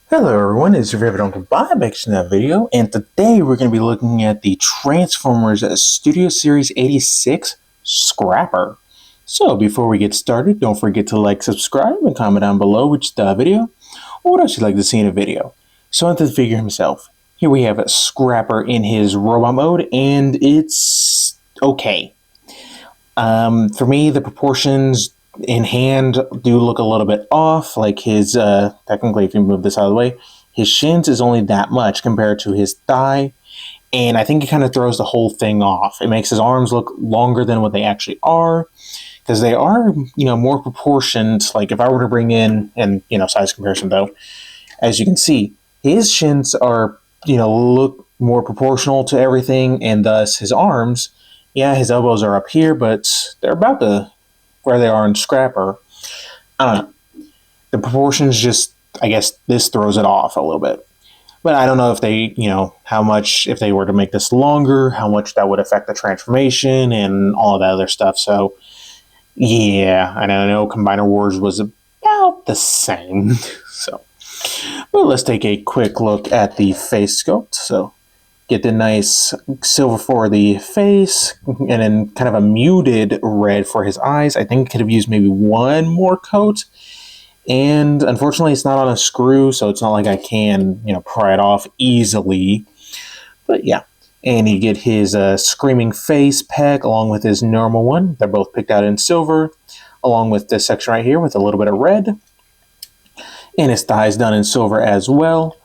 Hello everyone, it's your favorite Uncle Bob back in that video, and today we're going to be looking at the Transformers Studio Series 86 Scrapper. So before we get started, don't forget to like, subscribe, and comment down below which video or what else you'd like to see in a video. So onto the figure himself. Here we have a Scrapper in his robot mode, and it's okay. For me, the proportions in hand do look a little bit off. Like his, technically, if you move this out of the way, his shins is only that much compared to his thigh. And I think it kind of throws the whole thing off. It makes his arms look longer than what they actually are. Because they are, more proportioned. Like if I were to bring in, and, size comparison though, as you can see, his shins are, look more proportional to everything. And thus his arms, yeah, his elbows are up here, but they're about where they are in Scrapper. I don't know. The proportions just, I guess this throws it off a little bit. But I don't know if they, how much, if they were to make this longer, how much that would affect the transformation and all of that other stuff. So, yeah, I know Combiner Wars was about the same. So, but let's take a quick look at the face sculpt. So, get the nice silver for the face, and then kind of a muted red for his eyes. I think it could have used maybe one more coat. And unfortunately, it's not on a screw, so it's not like I can, pry it off easily. But yeah. And you get his screaming face peg along with his normal one. They're both picked out in silver, along with this section right here with a little bit of red. And his thighs done in silver as well.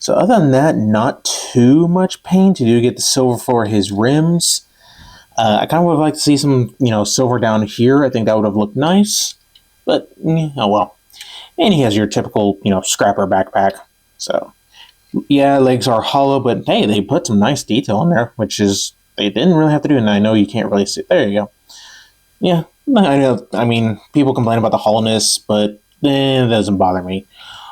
So other than that, not too much paint. You do get the silver for his rims. I kind of would like to see some, silver down here. I think that would have looked nice. But, oh well. And he has your typical, Scrapper backpack. So, yeah, legs are hollow, but hey, they put some nice detail in there, which is, they didn't really have to do, and I know you can't really see it. There you go. Yeah, I know, people complain about the hollowness, but it doesn't bother me.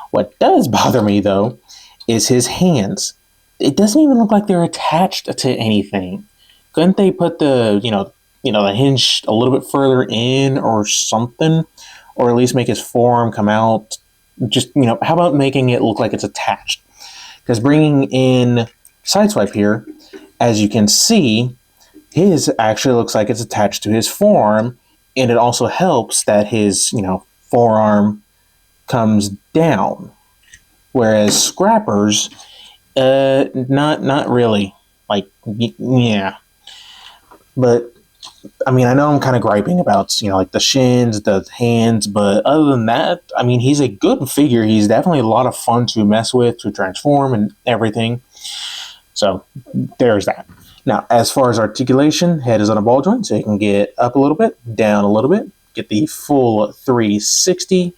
What does bother me, though, is his hands. It doesn't even look like they're attached to anything. Couldn't they put the, the hinge a little bit further in or something? Or at least make his forearm come out. Just, how about making it look like it's attached? Because bringing in Sideswipe here, as you can see, his actually looks like it's attached to his forearm, and it also helps that his, forearm comes down. Whereas Scrapper's, not really. Like, yeah. But I know I'm kind of griping about, like the shins, the hands, but other than that, he's a good figure. He's definitely a lot of fun to mess with, to transform and everything. So there's that. Now, as far as articulation, head is on a ball joint, so you can get up a little bit, down a little bit, get the full 360.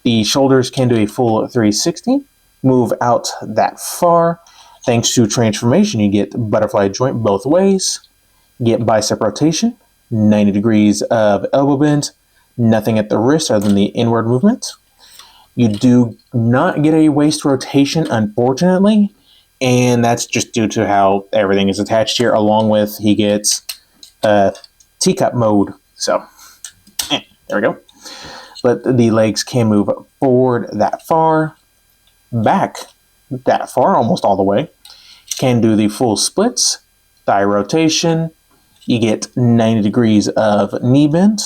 The shoulders can do a full 360, move out that far. Thanks to transformation, you get butterfly joint both ways. Get bicep rotation, 90 degrees of elbow bend, nothing at the wrist other than the inward movement. You do not get a waist rotation, unfortunately, and that's just due to how everything is attached here, along with he gets teacup mode. So, there we go. But the legs can move forward that far, back that far, almost all the way. Can do the full splits, thigh rotation. You get 90 degrees of knee bend,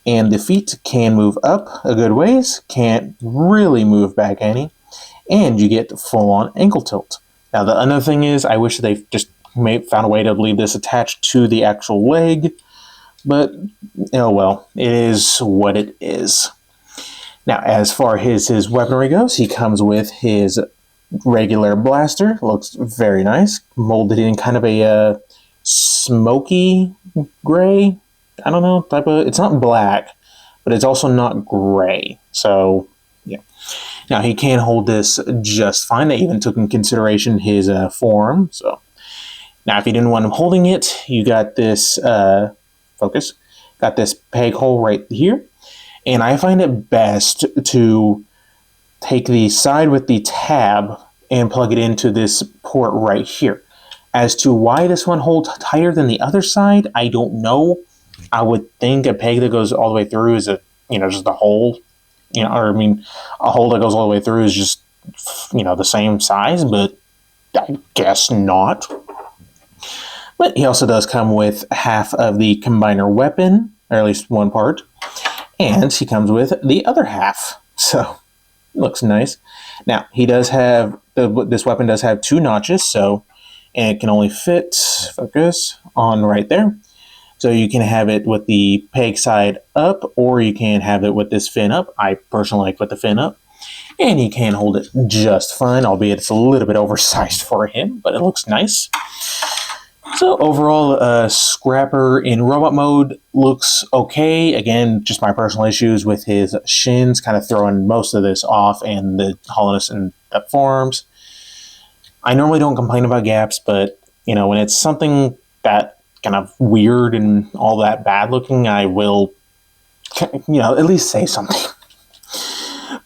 and the feet can move up a good ways, can't really move back any, and you get full-on ankle tilt. Now, the another thing is, I wish they just found a way to leave this attached to the actual leg, but, oh well, it is what it is. Now, as far as his weaponry goes, he comes with his regular blaster, looks very nice, molded in kind of a smoky gray, I don't know, type of, it's not black, but it's also not gray. So, yeah. Now, he can hold this just fine. They even took in consideration his forearm. So, now if you didn't want him holding it, you got this, got this peg hole right here. And I find it best to take the side with the tab and plug it into this port right here. As to why this one holds tighter than the other side, I don't know. I would think a peg that goes all the way through is just a hole. A hole that goes all the way through is just the same size, but I guess not. But he also does come with half of the combiner weapon, or at least one part, and he comes with the other half. So, looks nice. Now, he does have, this weapon does have 2 notches, and it can only fit, focus, on right there. So you can have it with the peg side up, or you can have it with this fin up. I personally like with the fin up. And he can hold it just fine, albeit it's a little bit oversized for him, but it looks nice. So overall, Scrapper in robot mode looks okay. Again, just my personal issues with his shins kind of throwing most of this off, and the hollowness in the forearms. I normally don't complain about gaps, but when it's something that kind of weird and all that bad looking, I will at least say something.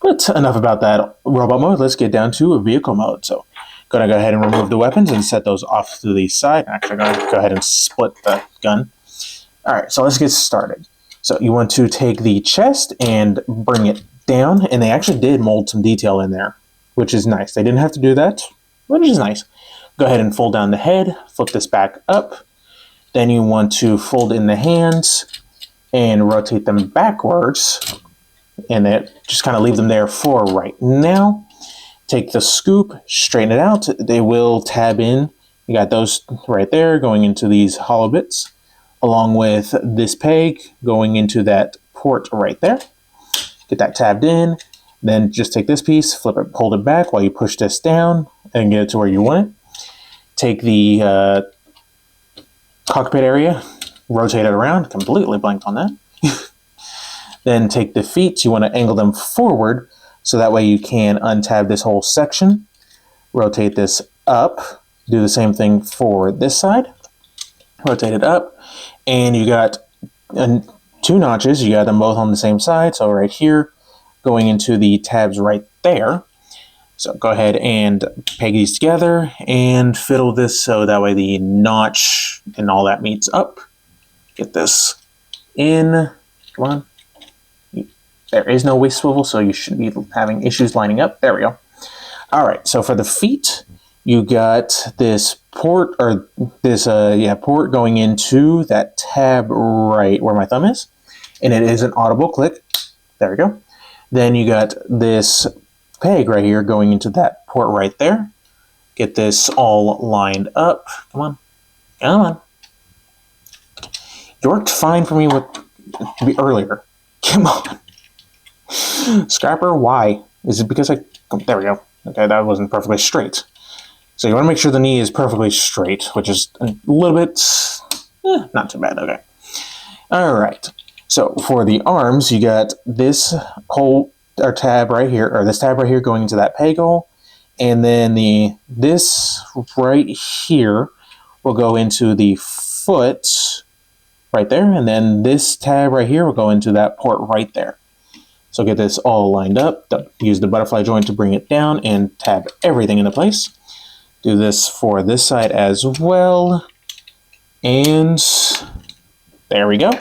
But enough about that robot mode. Let's get down to vehicle mode. So going to go ahead and remove the weapons and set those off to the side. Actually, I'm going to go ahead and split the gun. All right, so let's get started. So you want to take the chest and bring it down, and they actually did mold some detail in there, which is nice. They didn't have to do that, which is nice. Go ahead and fold down the head, flip this back up. Then you want to fold in the hands and rotate them backwards, and then just kind of leave them there for right now. Take the scoop, straighten it out. They will tab in. You got those right there going into these hollow bits, along with this peg going into that port right there. Get that tabbed in. Then just take this piece, flip it, hold it back while you push this down and get it to where you want it. Take the cockpit area, rotate it around. Completely blanked on that. Then take the feet. You want to angle them forward, so that way you can untab this whole section. Rotate this up. Do the same thing for this side. Rotate it up. And you got 2 notches. You got them both on the same side. So right here, going into the tabs right there. So go ahead and peg these together and fiddle this so that way the notch and all that meets up. Get this in. Come on. There is no waist swivel, so you should be having issues lining up. There we go. All right, so for the feet, you got this port, or this port going into that tab right where my thumb is, and it is an audible click. There we go. Then you got this peg right here going into that port right there. Get this all lined up. Come on. Come on. You worked fine for me earlier. Come on. Scrapper, why? Is it because there we go. Okay, that wasn't perfectly straight. So you want to make sure the knee is perfectly straight, which is a little bit, not too bad, okay. All right, so for the arms, you got this tab right here, or this tab right here going into that peg hole, and then this right here will go into the foot right there, and then this tab right here will go into that port right there. So get this all lined up, use the butterfly joint to bring it down and tab everything into place. Do this for this side as well. And there we go.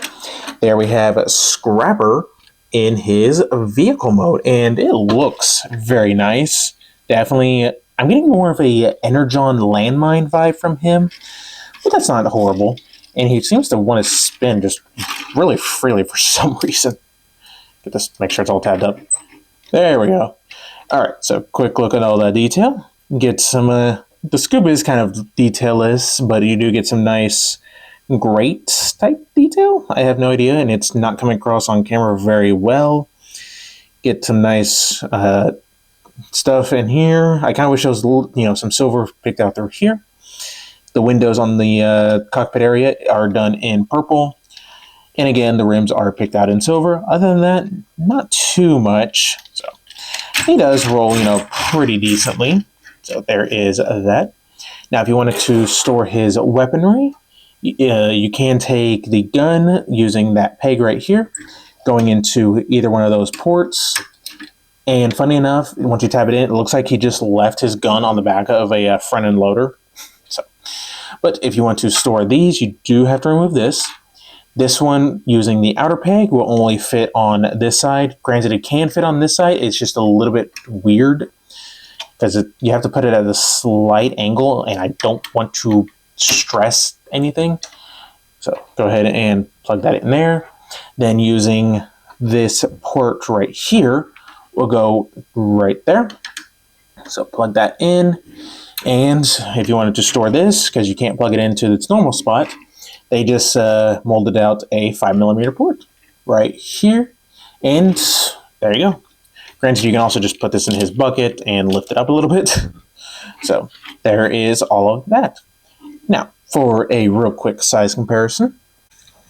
There we have Scrapper in his vehicle mode, and it looks very nice. Definitely, I'm getting more of a Energon landmine vibe from him, but that's not horrible. And he seems to want to spin just really freely for some reason. Just make sure it's all tabbed up. There we go. All right, so quick look at all that detail. Get some, the scuba is kind of detailless, but you do get some nice grate type detail. I have no idea, and it's not coming across on camera very well. Get some nice stuff in here. I kind of wish there was, some silver picked out through here. The windows on the cockpit area are done in purple. And again, the rims are picked out in silver. Other than that, not too much. So he does roll, pretty decently. So there is that. Now, if you wanted to store his weaponry, you can take the gun using that peg right here, going into either one of those ports. And funny enough, once you tab it in, it looks like he just left his gun on the back of a front end loader. But if you want to store these, you do have to remove this. This one, using the outer peg, will only fit on this side. Granted, it can fit on this side. It's just a little bit weird. because you have to put it at a slight angle, and I don't want to stress anything. So go ahead and plug that in there. Then using this port right here, we'll go right there. So plug that in. And if you wanted to store this, because you can't plug it into its normal spot, they just molded out a 5mm port right here. And there you go. Granted, you can also just put this in his bucket and lift it up a little bit. So there is all of that. Now, for a real quick size comparison,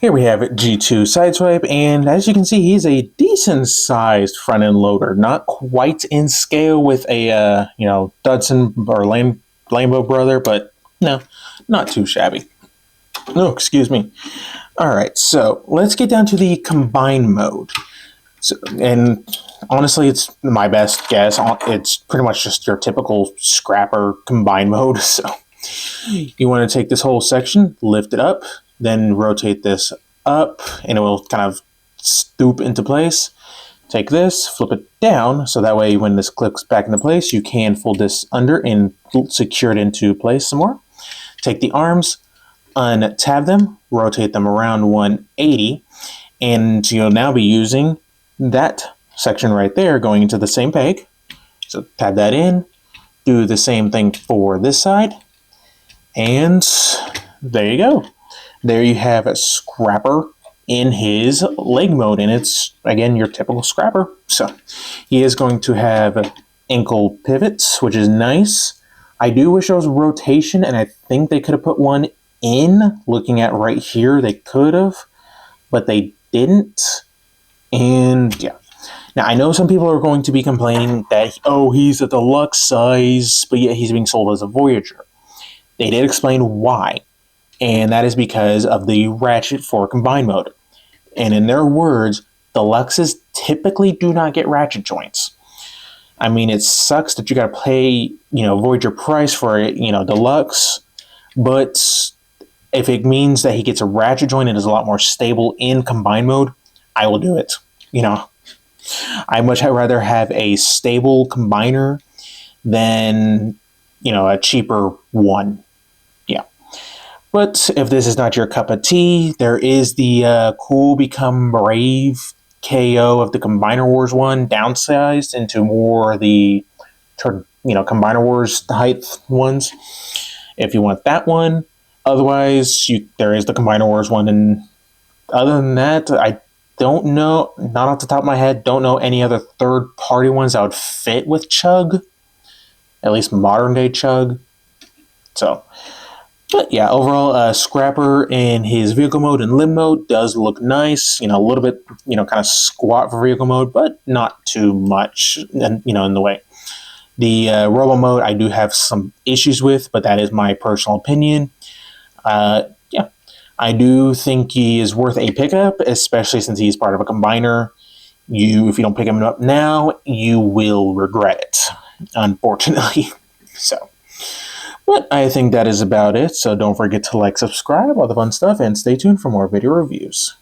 here we have G2 Sideswipe, and as you can see, he's a decent-sized front-end loader. Not quite in scale with a, Dudson or Lambo brother, but no, not too shabby. No, excuse me. All right, so let's get down to the combine mode. So, and honestly, it's my best guess. It's pretty much just your typical scrapper combine mode. So you want to take this whole section, lift it up, then rotate this up, and it will kind of stoop into place. Take this, flip it down, so that way when this clicks back into place, you can fold this under and secure it into place some more. Take the arms, untab them, rotate them around 180, and you'll now be using that section right there going into the same peg. So tab that in, do the same thing for this side, and there you go. There you have a scrapper in his leg mode, and it's, again, your typical scrapper. So he is going to have ankle pivots, which is nice. I do wish there was rotation, and I think they could have put one in. Looking at right here, they could have, but they didn't. And yeah. Now, I know some people are going to be complaining that, oh, he's a deluxe size, but yet he's being sold as a Voyager. They did explain why. And that is because of the ratchet for combine mode. And in their words, deluxes typically do not get ratchet joints. I mean, it sucks that you got to pay, Voyager price for it, deluxe. But if it means that he gets a ratchet joint and is a lot more stable in combine mode, I will do it. I'd much rather have a stable combiner than, a cheaper one. But if this is not your cup of tea, there is the Cool Become Brave KO of the Combiner Wars one, downsized into more the Combiner Wars height ones, if you want that one. Otherwise, there is the Combiner Wars one, and other than that, I don't know, not off the top of my head, don't know any other third-party ones that would fit with Chug, at least modern-day Chug. So, but yeah, overall, Scrapper in his vehicle mode and limb mode does look nice. A little bit, kind of squat for vehicle mode, but not too much, in the way. The Robo mode, I do have some issues with, but that is my personal opinion. Yeah, I do think he is worth a pickup, especially since he's part of a combiner. If you don't pick him up now, you will regret it, unfortunately. So. But I think that is about it, so don't forget to like, subscribe, all the fun stuff, and stay tuned for more video reviews.